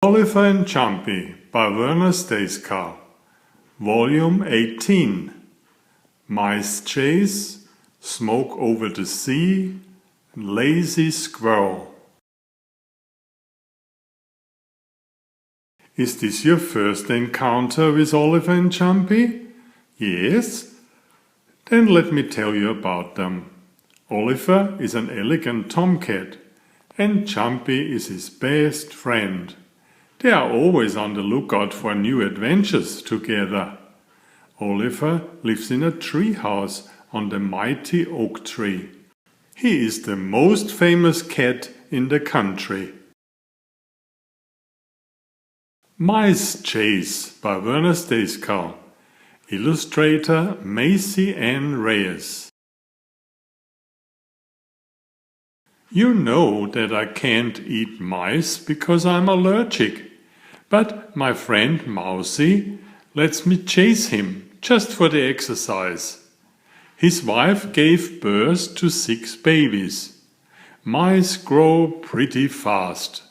Oliver and Jumpy by Werner Stacecar, Volume 18. Mice Chase, Smoke Over the Sea, Lazy Squirrel. Is this your first encounter with Oliver and Jumpy? Yes? Then let me tell you about them. Oliver is an elegant tomcat, and Jumpy is his best friend. They are always on the lookout for new adventures together. Oliver lives in a tree house on the mighty oak tree. He is the most famous cat in the country. Mice Chase by Werner Stacecar. Illustrator Macy Ann Reyes. You know that I can't eat mice because I'm allergic. But my friend Mousy lets me chase him just for the exercise. His wife gave birth to 6 babies. Mice grow pretty fast.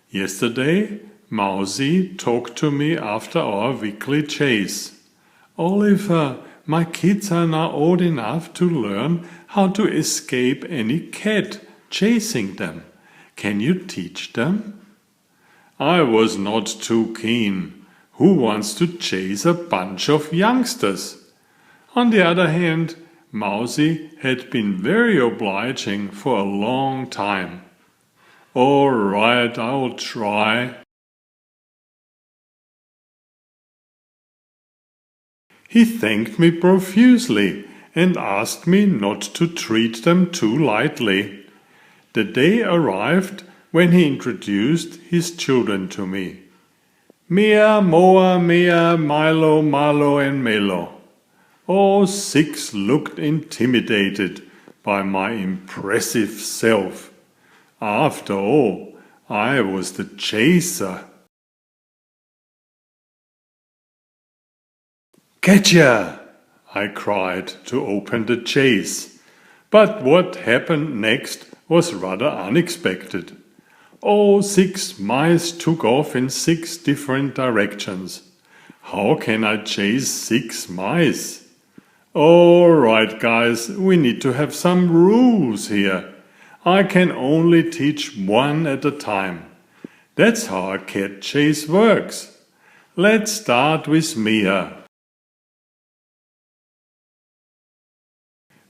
Yesterday, Mousy talked to me after our weekly chase. Oliver, my kids are now old enough to learn how to escape any cat chasing them. Can you teach them? I was not too keen. Who wants to chase a bunch of youngsters? On the other hand, Mousy had been very obliging for a long time. All right, I'll try. He thanked me profusely and asked me not to treat them too lightly. The day arrived when he introduced his children to me. Mia, Moa, Mea, Milo, Malo and Melo. All 6 looked intimidated by my impressive self. After all, I was the chaser. Catcha! I cried to open the chase. But what happened next was rather unexpected. All 6 mice took off in 6 different directions. How can I chase 6 mice? All right, guys, we need to have some rules here. I can only teach one at a time. That's how a cat chase works. Let's start with Mia.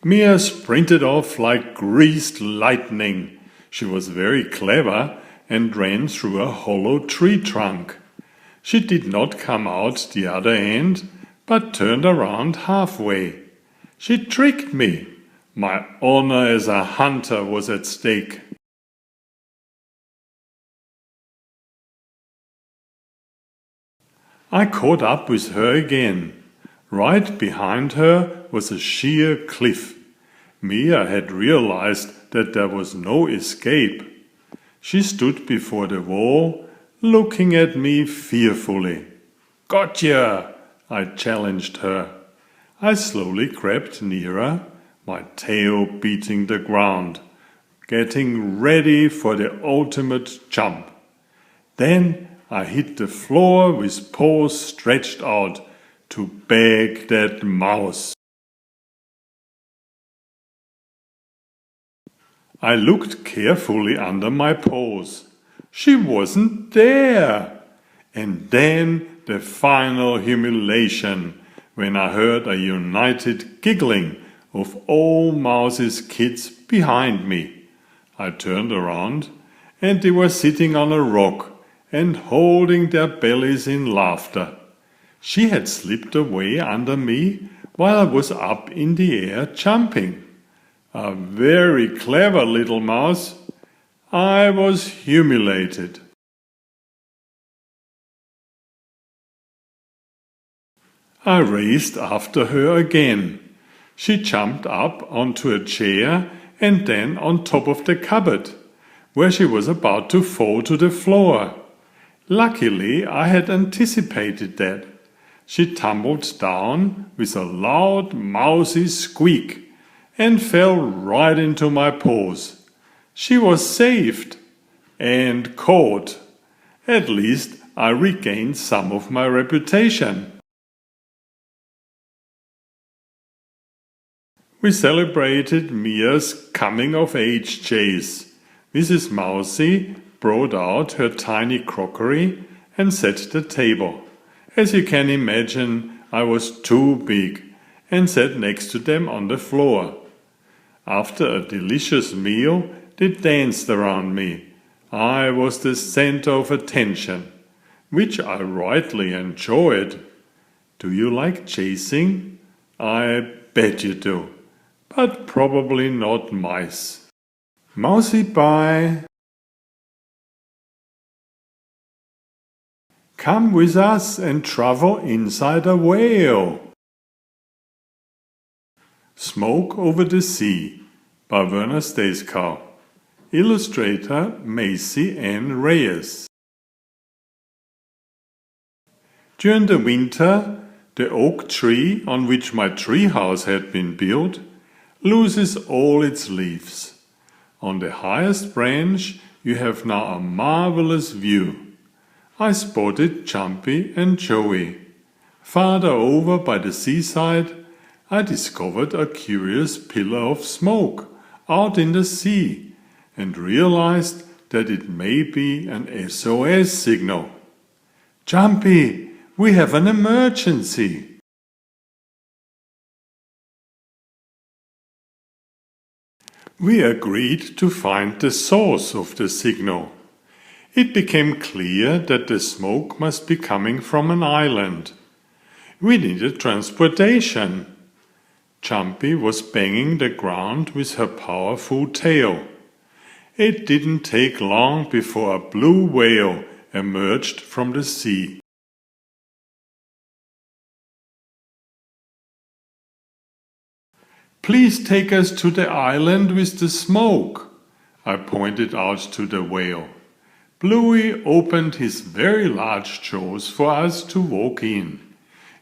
Mia sprinted off like greased lightning. She was very clever and ran through a hollow tree trunk. She did not come out the other end, but turned around halfway. She tricked me. My honor as a hunter was at stake. I caught up with her again. Right behind her was a sheer cliff. Mia had realized that there was no escape. She stood before the wall, looking at me fearfully. Gotcha! I challenged her. I slowly crept nearer, my tail beating the ground, getting ready for the ultimate jump. Then I hit the floor with paws stretched out to beg that mouse. I looked carefully under my paws. She wasn't there. And then the final humiliation, when I heard a united giggling of all Mouse's kids behind me. I turned around, and they were sitting on a rock and holding their bellies in laughter. She had slipped away under me while I was up in the air jumping. A very clever little mouse. I was humiliated. I raced after her again. She jumped up onto a chair and then on top of the cupboard, where she was about to fall to the floor. Luckily, I had anticipated that. She tumbled down with a loud, mousy squeak and fell right into my paws. She was saved and caught, At least I regained some of my reputation. We celebrated Mia's coming-of-age chase. Mrs. Mousy brought out her tiny crockery and set the table. As you can imagine, I was too big and sat next to them on the floor. After a delicious meal, they danced around me. I was the center of attention, which I rightly enjoyed. Do you like chasing? I bet you do, but probably not mice. Mousy bye. Come with us and travel inside a whale. Smoke Over the Sea by Werner Stacekow. Illustrator Macy N. Reyes. During the winter, the oak tree on which my treehouse had been built loses all its leaves. On the highest branch you have now a marvelous view. I spotted Jumpy and Joey. Farther over by the seaside, I discovered a curious pillar of smoke out in the sea and realized that it may be an SOS signal. Jumpy, we have an emergency. We agreed to find the source of the signal. It became clear that the smoke must be coming from an island. We needed transportation. Jumpy was banging the ground with her powerful tail. It didn't take long before a blue whale emerged from the sea. Please take us to the island with the smoke, I pointed out to the whale. Bluey opened his very large jaws for us to walk in.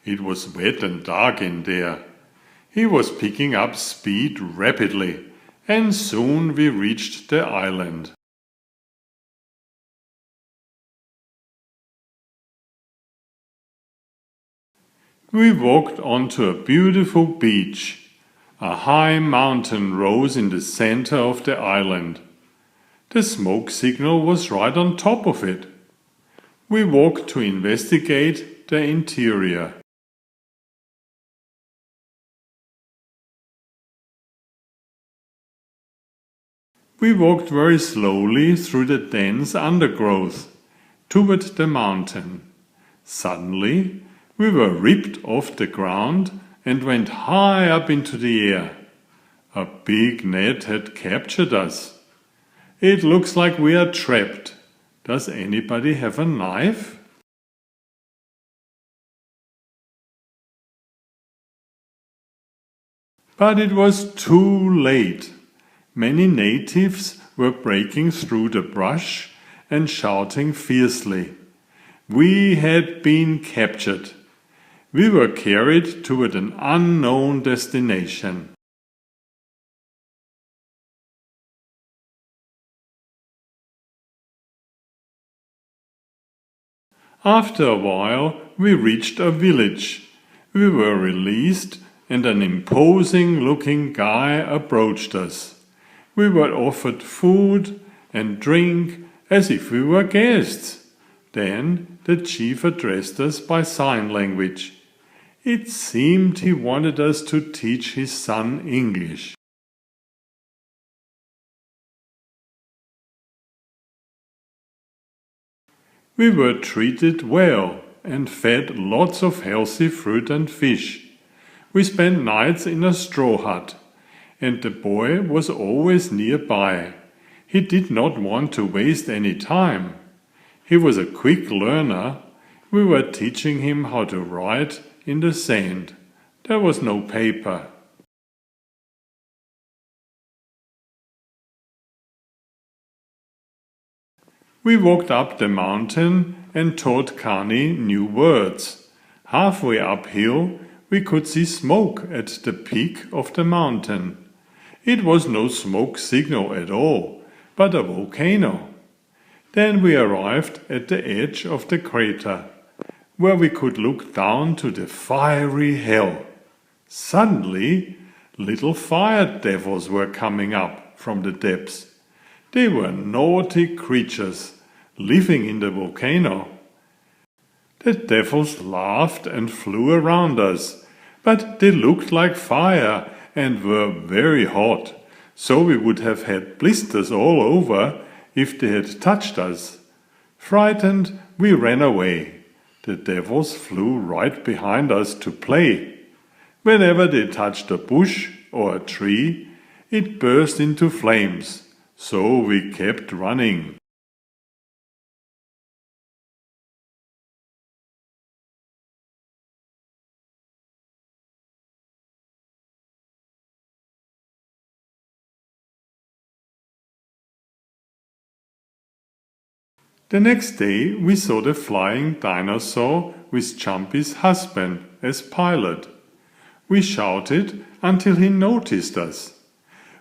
It was wet and dark in there. He was picking up speed rapidly, and soon we reached the island. We walked onto a beautiful beach. A high mountain rose in the center of the island. The smoke signal was right on top of it. We walked to investigate the interior. We walked very slowly through the dense undergrowth toward the mountain. Suddenly, we were ripped off the ground and went high up into the air. A big net had captured us. It looks like we are trapped. Does anybody have a knife? But it was too late. Many natives were breaking through the brush and shouting fiercely. We had been captured. We were carried toward an unknown destination. After a while, we reached a village. We were released and an imposing-looking guy approached us. We were offered food and drink as if we were guests. Then the chief addressed us by sign language. It seemed he wanted us to teach his son English. We were treated well and fed lots of healthy fruit and fish. We spent nights in a straw hut, and the boy was always nearby. He did not want to waste any time. He was a quick learner. We were teaching him how to write in the sand. There was no paper. We walked up the mountain and taught Kani new words. Halfway uphill, we could see smoke at the peak of the mountain. It was no smoke signal at all, but a volcano. Then we arrived at the edge of the crater, where we could look down to the fiery hell. Suddenly, little fire devils were coming up from the depths. They were naughty creatures living in the volcano. The devils laughed and flew around us, but they looked like fire and were very hot, so we would have had blisters all over if they had touched us. Frightened, we ran away. The devils flew right behind us to play. Whenever they touched a bush or a tree, it burst into flames, so we kept running. The next day we saw the flying dinosaur with Jumpy's husband as pilot. We shouted until he noticed us.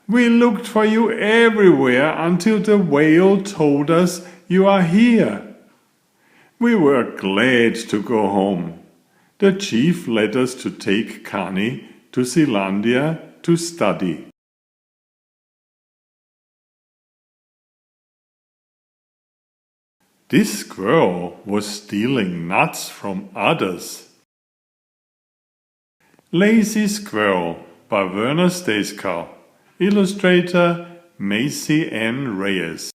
We looked for you everywhere until the whale told us you are here. We were glad to go home. The chief led us to take Kani to Zealandia to study. This squirrel was stealing nuts from others. Lazy Squirrel by Werner Stacekow. Illustrator Macy N. Reyes.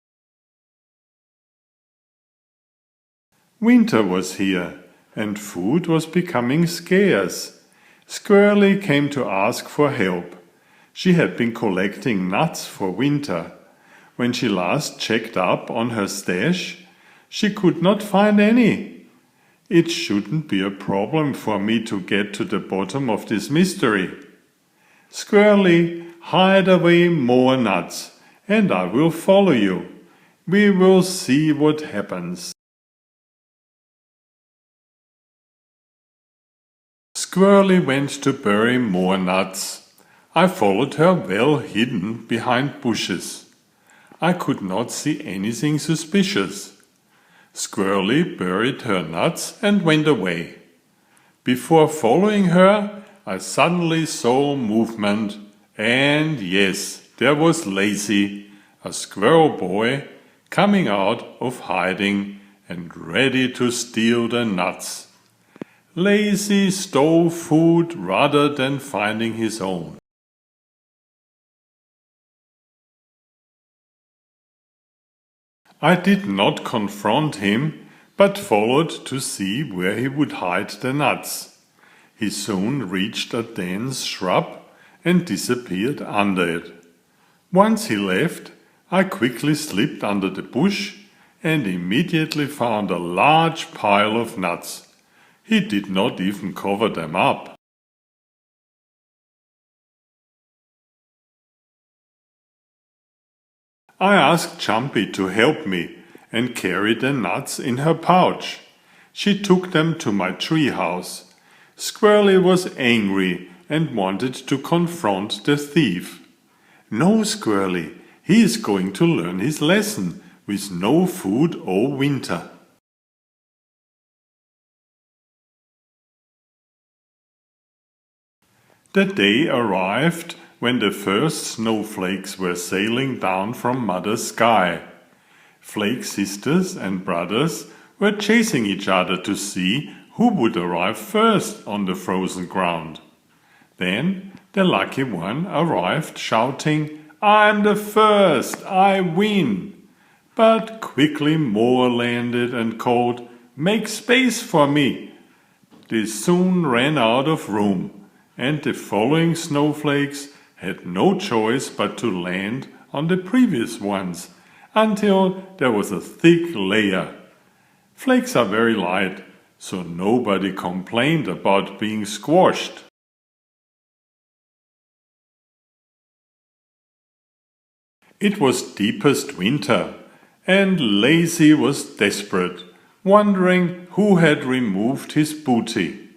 Winter was here, and food was becoming scarce. Squirrely came to ask for help. She had been collecting nuts for winter. When she last checked up on her stash, she could not find any. It shouldn't be a problem for me to get to the bottom of this mystery. Squirrely, hide away more nuts, and I will follow you. We will see what happens. Squirrely went to bury more nuts. I followed her well hidden behind bushes. I could not see anything suspicious. Squirrely buried her nuts and went away. Before following her, I suddenly saw movement, and yes, there was Lazy, a squirrel boy, coming out of hiding and ready to steal the nuts. Lazy stole food rather than finding his own. I did not confront him, but followed to see where he would hide the nuts. He soon reached a dense shrub and disappeared under it. Once he left, I quickly slipped under the bush and immediately found a large pile of nuts. He did not even cover them up. I asked Jumpy to help me and carry the nuts in her pouch. She took them to my tree house. Squirrely was angry and wanted to confront the thief. No, Squirrely, he is going to learn his lesson with no food all winter. The day arrived when the first snowflakes were sailing down from Mother's sky. Flake sisters and brothers were chasing each other to see who would arrive first on the frozen ground. Then the lucky one arrived shouting, "I'm the first, I win!" But quickly more landed and called, "Make space for me!" They soon ran out of room, and the following snowflakes had no choice but to land on the previous ones, until there was a thick layer. Flakes are very light, so nobody complained about being squashed. It was deepest winter, and Lazy was desperate, wondering who had removed his booty.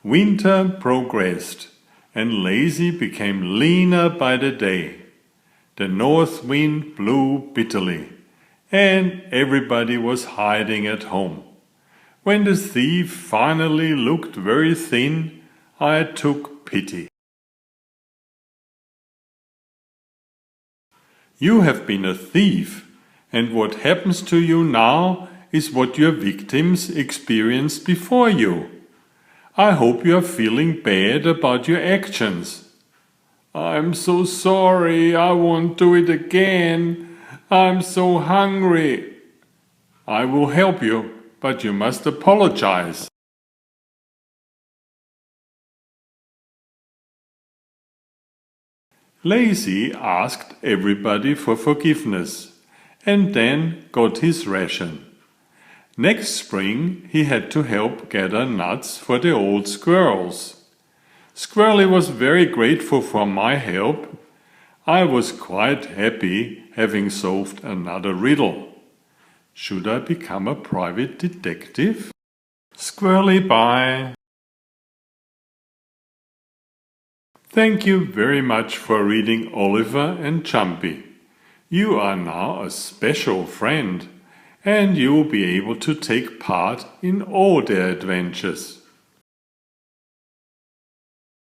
Winter progressed, and Lazy became leaner by the day. The north wind blew bitterly, and everybody was hiding at home. When the thief finally looked very thin, I took pity. You have been a thief, and what happens to you now is what your victims experienced before you. I hope you are feeling bad about your actions. I'm so sorry, I won't do it again. I'm so hungry. I will help you, but you must apologize. Lazy asked everybody for forgiveness and then got his ration. Next spring he had to help gather nuts for the old squirrels. Squirrely was very grateful for my help. I was quite happy having solved another riddle. Should I become a private detective? Squirrely, bye. Thank you very much for reading Oliver and Jumpy. You are now a special friend, and you will be able to take part in all their adventures.